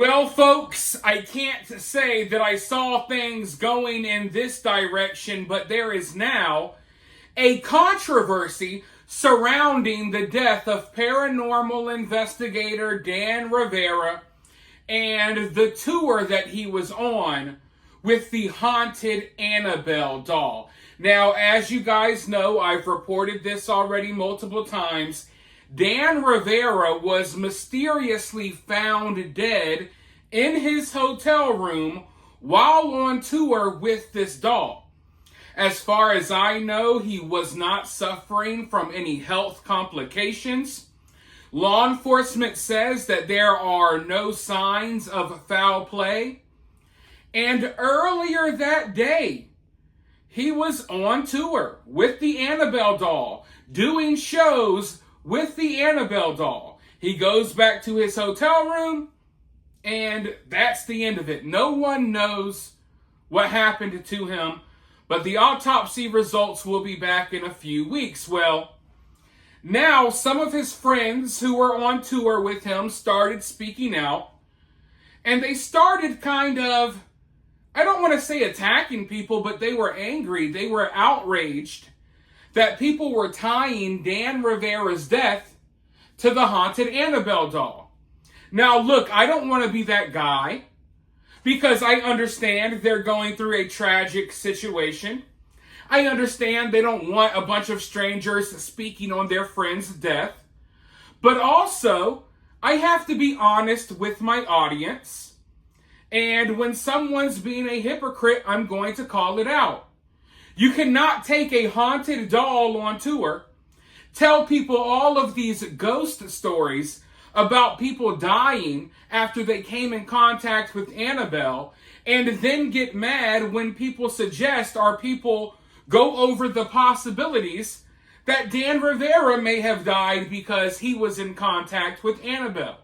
Well, folks, I can't say that I saw things going in this direction, but there is now a controversy surrounding the death of paranormal investigator Dan Rivera and the tour that he was on with the haunted Annabelle doll. Now, as you guys know, I've reported this already multiple times. Dan Rivera was mysteriously found dead in his hotel room while on tour with this doll. As far as I know, he was not suffering from any health complications. Law enforcement says that there are no signs of foul play. And earlier that day, he was on tour with the Annabelle doll, doing shows with the Annabelle doll. He goes back to his hotel room, and that's the end of it. No one knows what happened to him, but the autopsy results will be back in a few weeks. Well, now some of his friends who were on tour with him started speaking out, and they started kind of, I don't want to say attacking people, but they were angry. They were outraged that people were tying Dan Rivera's death to the haunted Annabelle doll. Now, look, I don't want to be that guy because I understand they're going through a tragic situation. I understand they don't want a bunch of strangers speaking on their friend's death. But also, I have to be honest with my audience. And when someone's being a hypocrite, I'm going to call it out. You cannot take a haunted doll on tour, tell people all of these ghost stories about people dying after they came in contact with Annabelle, and then get mad when people suggest or people go over the possibilities that Dan Rivera may have died because he was in contact with Annabelle.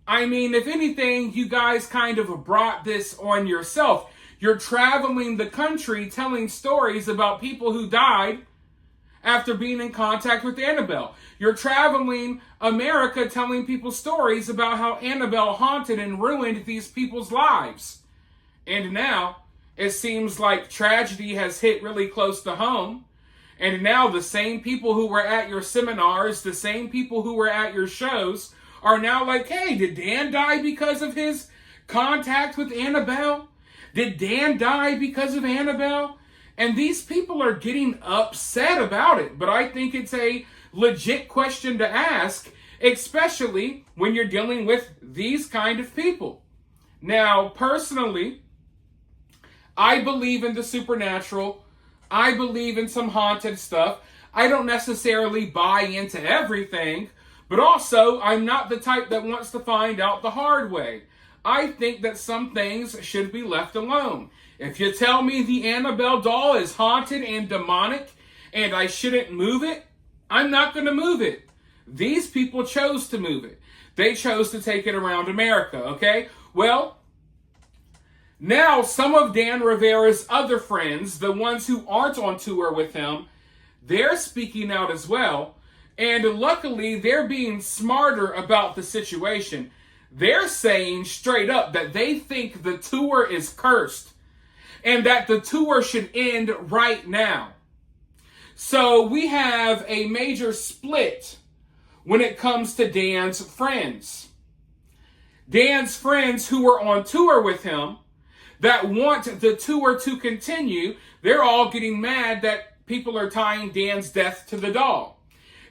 I mean, if anything, you guys kind of brought this on yourself. You're traveling the country telling stories about people who died after being in contact with Annabelle. You're traveling America telling people stories about how Annabelle haunted and ruined these people's lives. And now, it seems like tragedy has hit really close to home. And now the same people who were at your seminars, the same people who were at your shows, are now like, hey, did Dan die because of his contact with Annabelle? Did Dan die because of Annabelle? And these people are getting upset about it. But I think it's a legit question to ask, especially when you're dealing with these kind of people. Now, personally, I believe in the supernatural. I believe in some haunted stuff. I don't necessarily buy into everything, but also I'm not the type that wants to find out the hard way. I think that some things should be left alone. If you tell me the Annabelle doll is haunted and demonic and I shouldn't move it, I'm not going to move it. These people chose to move it. They chose to take it around America, okay? Well, now some of Dan Rivera's other friends, the ones who aren't on tour with him, they're speaking out as well. And luckily, they're being smarter about the situation. They're saying straight up that they think the tour is cursed and that the tour should end right now. So we have a major split when it comes to Dan's friends. Dan's friends who were on tour with him that want the tour to continue, they're all getting mad that people are tying Dan's death to the doll.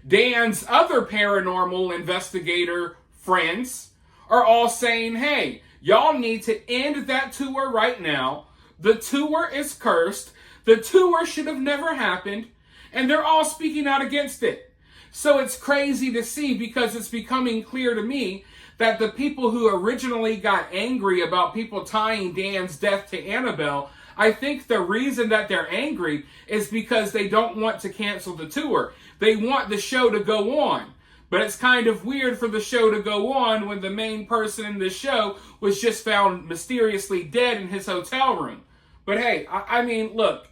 Dan's other paranormal investigator friends are all saying, hey, y'all need to end that tour right now. The tour is cursed. The tour should have never happened. And they're all speaking out against it. So it's crazy to see because it's becoming clear to me that the people who originally got angry about people tying Dan's death to Annabelle, I think the reason that they're angry is because they don't want to cancel the tour. They want the show to go on. But it's kind of weird for the show to go on when the main person in the show was just found mysteriously dead in his hotel room. But hey, I mean, look,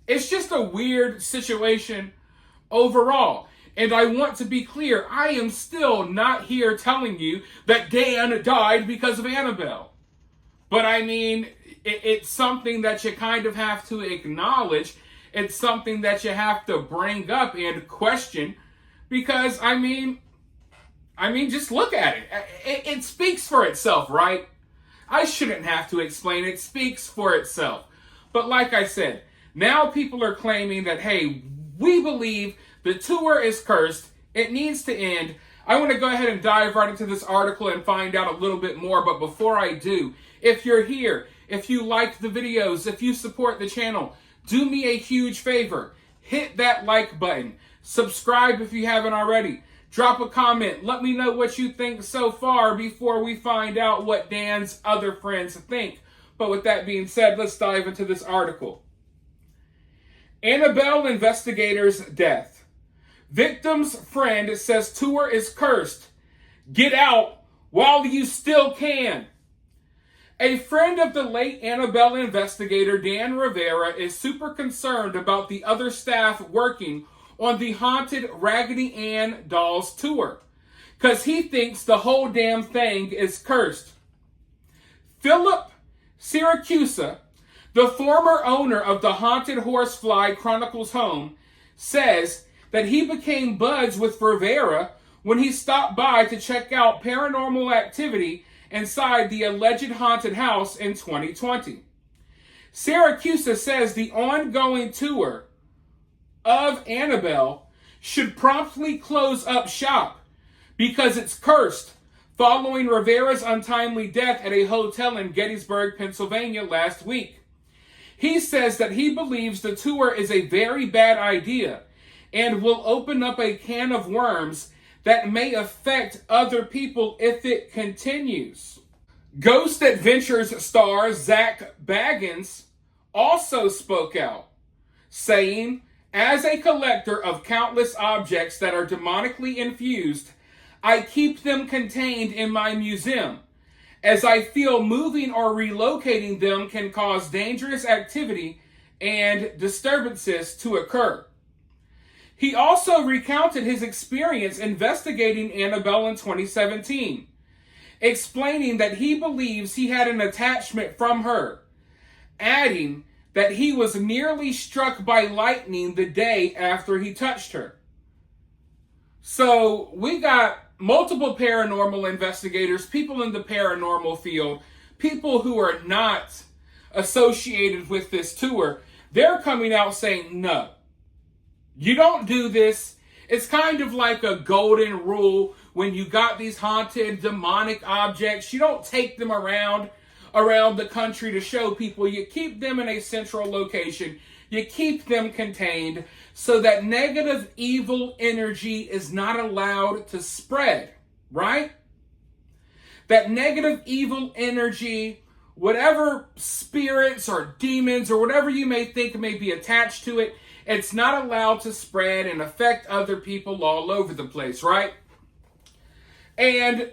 it's just a weird situation overall. And I want to be clear, I am still not here telling you that Dan died because of Annabelle. But I mean, it's something that you kind of have to acknowledge. It's something that you have to bring up and question. Because, I mean, just look at it. It speaks for itself, right? I shouldn't have to explain. It speaks for itself. But like I said, now people are claiming that, hey, we believe the tour is cursed. It needs to end. I want to go ahead and dive right into this article and find out a little bit more. But before I do, if you're here, if you like the videos, if you support the channel, do me a huge favor. Hit that like button. Subscribe if you haven't already. Drop a comment. Let me know what you think so far before we find out what Dan's other friends think. But with that being said, let's dive into this article. Annabelle investigator's death. Victim's friend says tour is cursed. Get out while you still can. A friend of the late Annabelle investigator Dan Rivera is super concerned about the other staff working on the haunted Raggedy Ann dolls tour, because he thinks the whole damn thing is cursed. Philip Syracusa, the former owner of the Haunted Horsefly Chronicles home, says that he became buds with Rivera when he stopped by to check out paranormal activity inside the alleged haunted house in 2020. Syracusa says the ongoing tour of Annabelle should promptly close up shop because it's cursed following Rivera's untimely death at a hotel in Gettysburg, Pennsylvania last week. He says that he believes the tour is a very bad idea and will open up a can of worms that may affect other people if it continues. Ghost Adventures star Zach Baggins also spoke out, saying, "As a collector of countless objects that are demonically infused, I keep them contained in my museum, as I feel moving or relocating them can cause dangerous activity and disturbances to occur." He also recounted his experience investigating Annabelle in 2017, explaining that he believes he had an attachment from her, adding that he was nearly struck by lightning the day after he touched her. So we got multiple paranormal investigators, people in the paranormal field, people who are not associated with this tour. They're coming out saying, no, you don't do this. It's kind of like a golden rule when you got these haunted demonic objects. You don't take them around the country to show people. You keep them in a central location. You keep them contained so that negative evil energy is not allowed to spread, right? That negative evil energy, whatever spirits or demons or whatever you may think may be attached to it, it's not allowed to spread and affect other people all over the place, right? And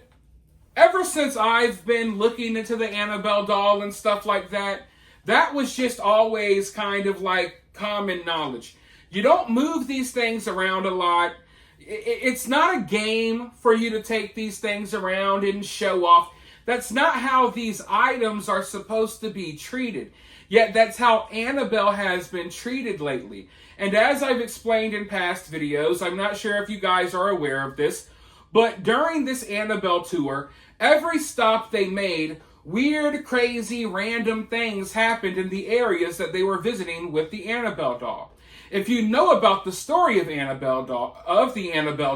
ever since I've been looking into the Annabelle doll and stuff like that, that was just always kind of like common knowledge. You don't move these things around a lot. It's not a game for you to take these things around and show off. That's not how these items are supposed to be treated. Yet that's how Annabelle has been treated lately. And as I've explained in past videos, I'm not sure if you guys are aware of this, but during this Annabelle tour, every stop they made, weird, crazy, random things happened in the areas that they were visiting with the Annabelle doll. If you know about the story of the Annabelle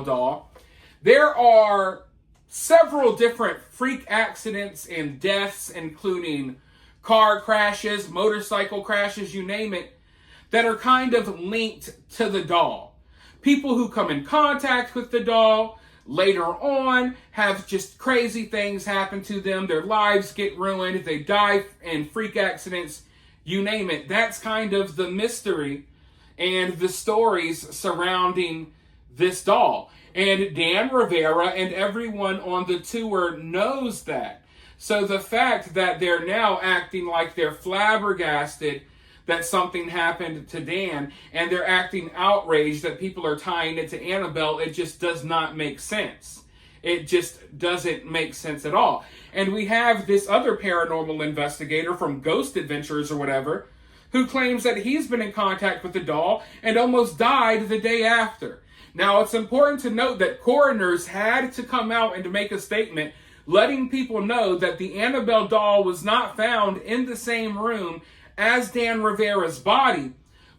doll, there are several different freak accidents and deaths, including car crashes, motorcycle crashes, you name it, that are kind of linked to the doll. People who come in contact with the doll later on have just crazy things happen to them. Their lives get ruined. They die in freak accidents, you name it. That's kind of the mystery and the stories surrounding this doll. And Dan Rivera and everyone on the tour knows that. So the fact that they're now acting like they're flabbergasted that something happened to Dan, and they're acting outraged that people are tying it to Annabelle. It just does not make sense. It just doesn't make sense at all. And we have this other paranormal investigator from Ghost Adventures or whatever, who claims that he's been in contact with the doll and almost died the day after. Now, it's important to note that coroners had to come out and to make a statement letting people know that the Annabelle doll was not found in the same room as Dan Rivera's body.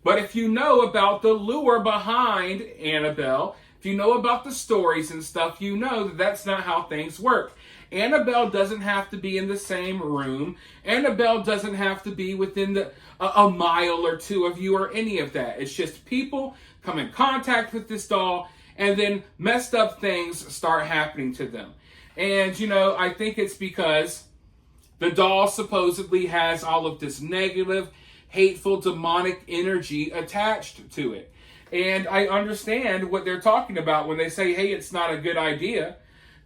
But if you know about the lure behind Annabelle, if you know about the stories and stuff, you know that that's not how things work. Annabelle doesn't have to be in the same room. Annabelle doesn't have to be within a mile or two of you or any of that. It's just people come in contact with this doll and then messed up things start happening to them. And, I think it's because the doll supposedly has all of this negative, hateful, demonic energy attached to it. And I understand what they're talking about when they say, hey, it's not a good idea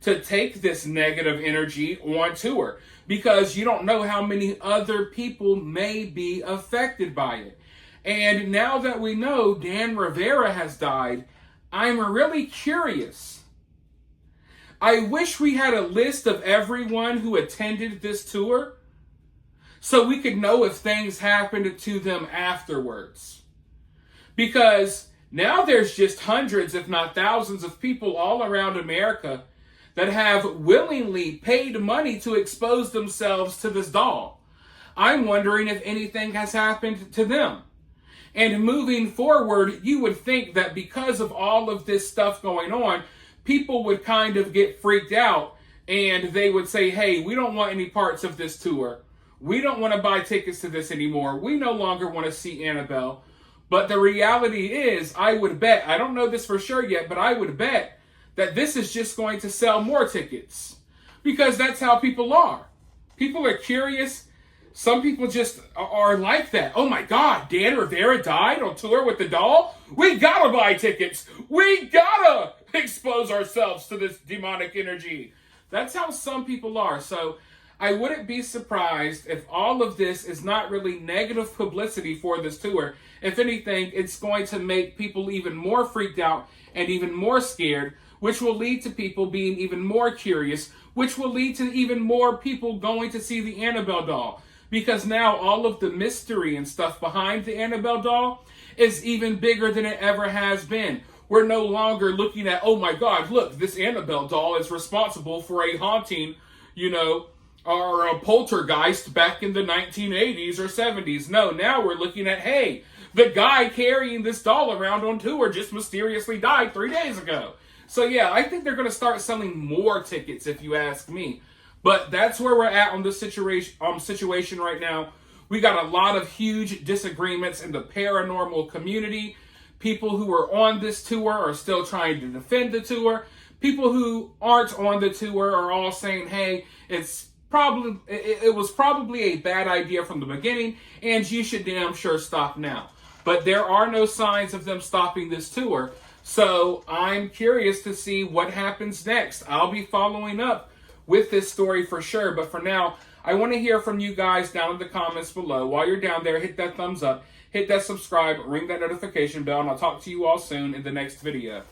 to take this negative energy on tour, because you don't know how many other people may be affected by it. And now that we know Dan Rivera has died, I'm really curious. I wish we had a list of everyone who attended this tour so we could know if things happened to them afterwards. Because now there's just hundreds, if not thousands, of people all around America that have willingly paid money to expose themselves to this doll. I'm wondering if anything has happened to them. And moving forward, you would think that because of all of this stuff going on, people would kind of get freaked out and they would say, hey, we don't want any parts of this tour. We don't want to buy tickets to this anymore. We no longer want to see Annabelle. But the reality is, I would bet, I don't know this for sure yet, but I would bet that this is just going to sell more tickets. Because that's how people are. People are curious. Some people just are like that. Oh my God, Dan Rivera died on tour with the doll? We gotta buy tickets. We gotta expose ourselves to this demonic energy. That's how some people are. So I wouldn't be surprised if all of this is not really negative publicity for this tour. If anything, it's going to make people even more freaked out and even more scared, which will lead to people being even more curious, which will lead to even more people going to see the Annabelle doll. Because now all of the mystery and stuff behind the Annabelle doll is even bigger than it ever has been. We're no longer looking at, oh my God, look, this Annabelle doll is responsible for a haunting, or a poltergeist back in the 1980s or 70s. No, now we're looking at, hey, the guy carrying this doll around on tour just mysteriously died 3 days ago. So yeah, I think they're going to start selling more tickets if you ask me. But that's where we're at on this situation right now. We got a lot of huge disagreements in the paranormal community. People who are on this tour are still trying to defend the tour. People who aren't on the tour are all saying, hey, it was probably a bad idea from the beginning, and you should damn sure stop now. But there are no signs of them stopping this tour. So I'm curious to see what happens next. I'll be following up with this story for sure. But for now, I want to hear from you guys down in the comments below. While you're down there, hit that thumbs up, hit that subscribe, ring that notification bell, and I'll talk to you all soon in the next video.